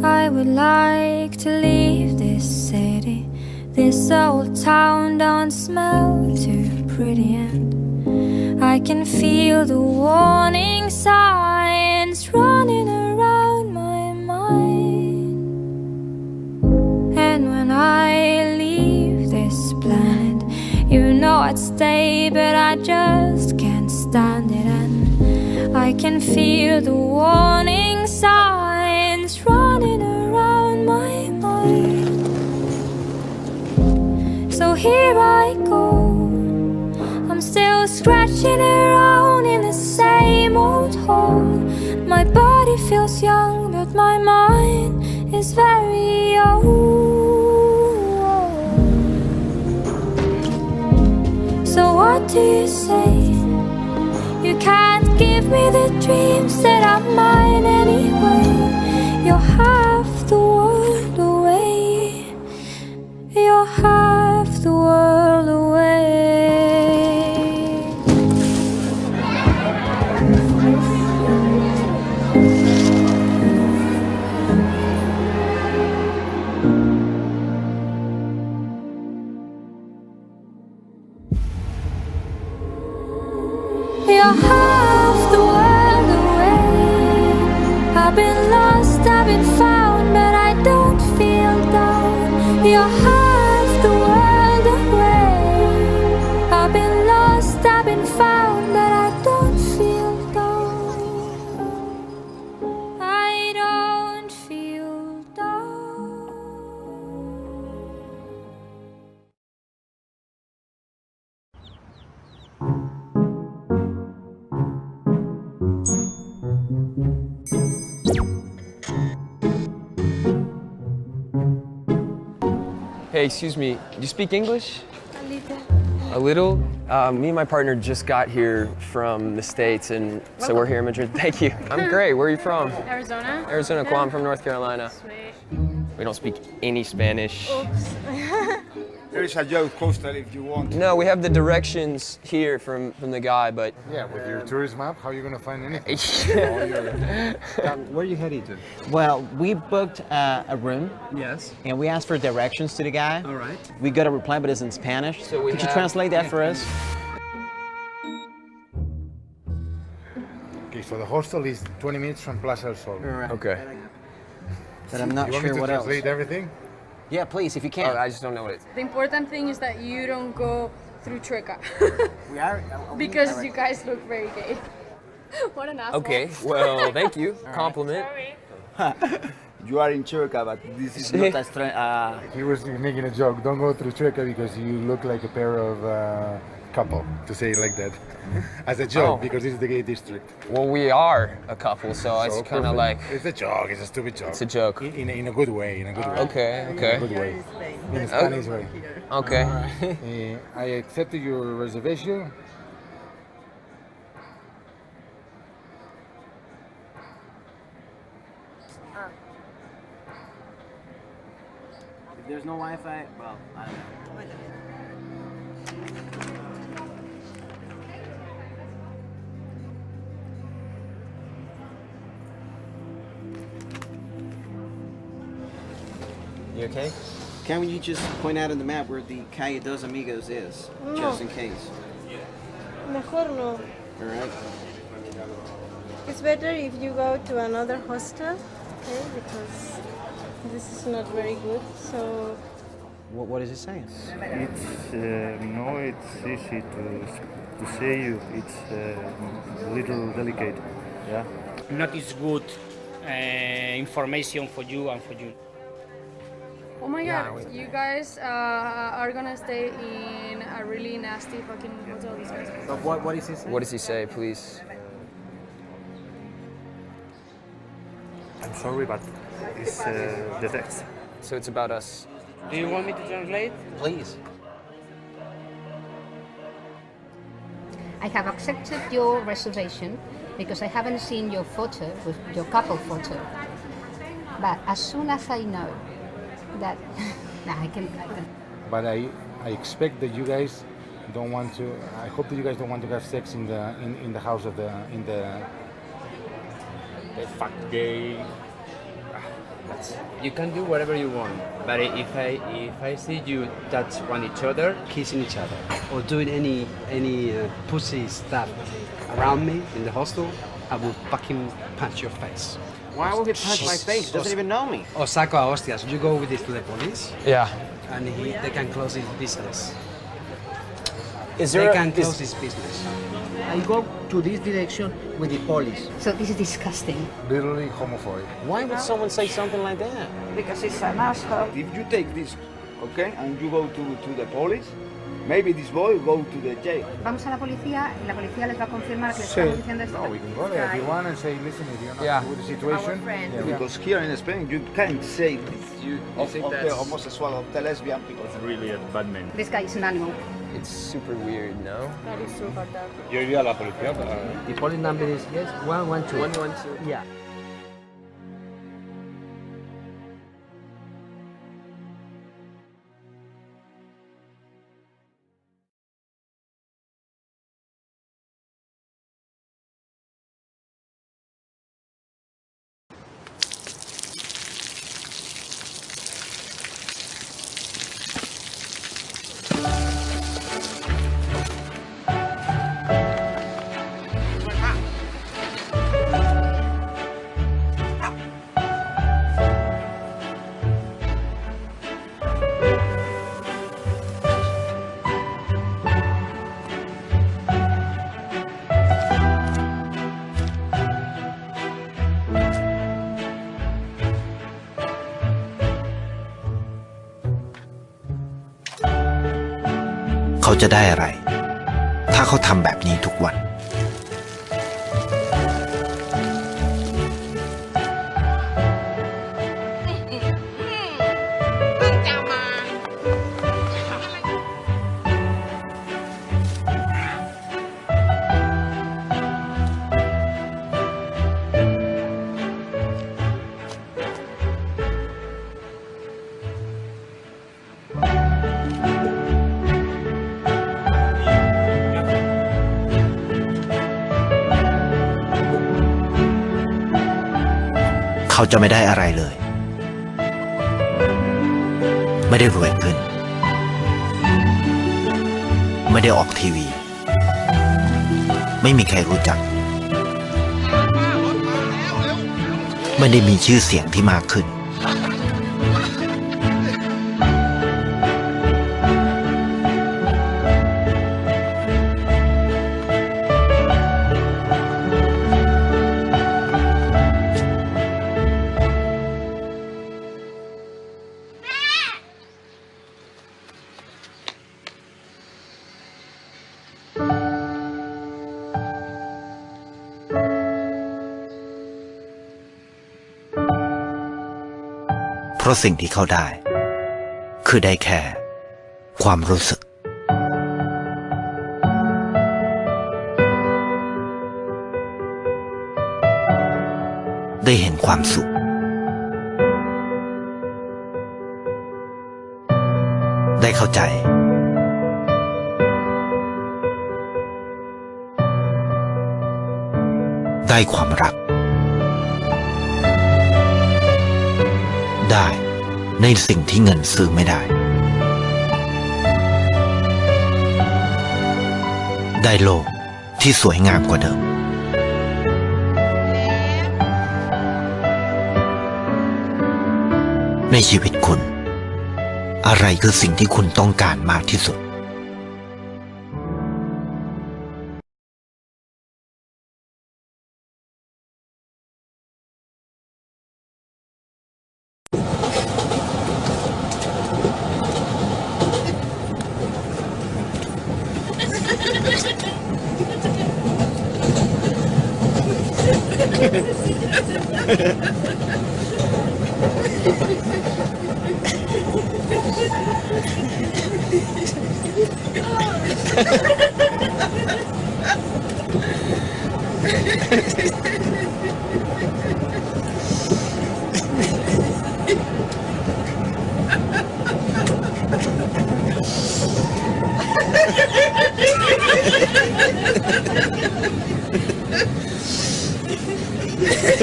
I would like to leave this city. This old town don't smell too pretty, and I can feel the warning signs running around my mind. And when I leave this planet, you know I'd stay, but I just can't stand it. And I can feel the warning signs running around my mind. So here I go, I'm still scratching around in the same old hole. My body feels young, but my mind is very old. So what do you say? You can't give me the dreams that are mine anyway. You're half the world away. You're half the world away. You're half the world away. I've been lost, I've been found, but I don't feel down. You're half the world away. I've been lost, I've been found, but I don't feel down. I don't feel down. Hey, excuse me, do you speak English? A little. A little? Me and my partner just got here from the States, and so we're here in Madrid. Thank you. I'm great. Where are you from? Arizona. Arizona, cool. I'm from North Carolina. Sweet. We don't speak any Spanish. Oops. There is a joke coaster if you want. No, we have the directions here from the guy, but Yeah, with your tourist map, how are you going to find anything? Where are you heading to? Well, we booked a room yes. and we asked for directions to the guy. All right. We got a reply, but it's in Spanish. So we Could you have- translate that for us? Okay, so the hostel is 20 minutes from Plaza del Sol. Okay. But I'm not You want sure me to what else. translate everything? Yeah, please, if you Oh, can. I just don't know what it's. The important thing is that you don't go through Chueca We are. because you guys look very gay. What an asshole. Okay, well, thank you. Compliment. Sorry. You are in Chueca, but this is not a strange. He was making a joke. Don't go through Chueca because you look like a pair of couple, to say it like that. As a joke, Oh. because this is the gay district. Well, we are a couple, so it's So kind of perfect. like It's a joke, it's a stupid joke. it's a joke. In a good way, in a good way. Okay, In a okay, good way. In a Spanish way. okay. I accepted your reservation. If there's no Wi-Fi, well, I don't know. You okay? Can you just point out on the map where the Calle Dos Amigos is, just in case? Mejor no. All right. It's better if you go to another hostel, okay? Because this is not very good. So What is it saying? It's no, it's easy to say you. It's a little delicate. Yeah. Not is good information for you and for you. Oh my god, you guys are gonna stay in a really nasty fucking hotel. These guys. But what is he saying? What does he say, please? I'm sorry, but it's the text. So it's about us. Do you want me to translate? Please. I have accepted your reservation because I haven't seen your photo, with your couple photo. But as soon as I know that, I can. But I expect that you guys don't want to. I hope that you guys don't want to have sex in the house of the fuck gay. You can do whatever you want, but if I see you touch each other, kissing each other, or doing any pussy stuff around me in the hostel, I will fucking punch your face. Why would he punch my face? He doesn't even know me. Or saco a hostias. You go with this to the police, Yeah. and they can close his business. They can close his business. I go to this direction with the police. So this is disgusting. literally homophobic. Why would someone say something like that? Because it's an asshole. If you take this, okay, and you go to the police, maybe this boy will go to the jail. Vamos a la policía y la policía les va a confirmar que le estamos diciendo esto. No, we can go there if you want and say, listen, if you're not Yeah. happy with the situation. Our friend. Yeah. Because here in Spain, you can't say this You of think the that's homosexual, of the lesbian people. Really a bad man. This guy is an animal. It's super weird, no? That is so fucked up. Yo iría a la policía para... the police number is 112. 112. Yeah.เขาจะได้อะไร ถ้าเขาทำแบบนี้ทุกวัน เขาจะไม่ได้อะไรเลย ไม่ได้รวยขึ้น ไม่ได้ออกทีวี ไม่มีใครรู้จัก ไม่ได้มีชื่อเสียงที่มากขึ้น เพราะสิ่งที่เขาได้ คือได้แค่ความรู้สึก ได้เห็นความสุข ได้เข้าใจ ได้ความรัก ได้ในสิ่งที่เงินซื้อไม่ได้ ได้โลกที่สวยงามกว่าเดิม ในชีวิตคุณ อะไรคือสิ่งที่คุณต้องการมากที่สุด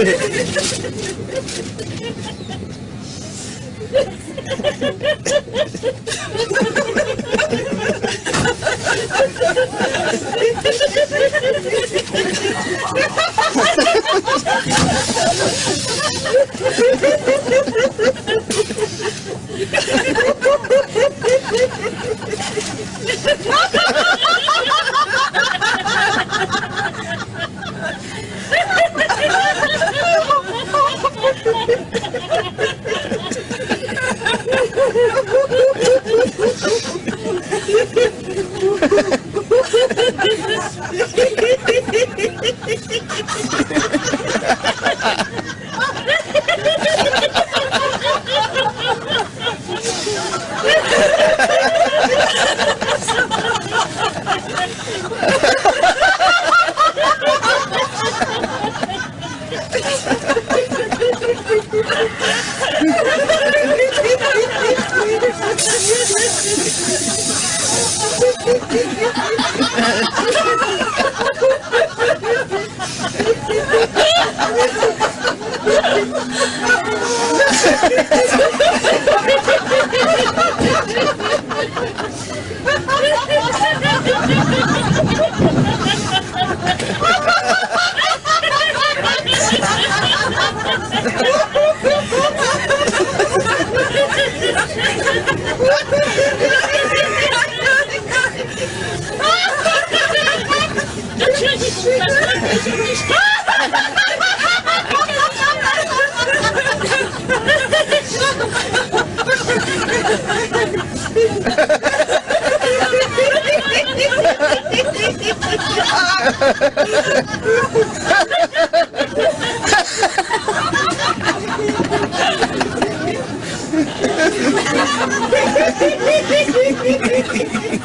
Ha ha ha ha!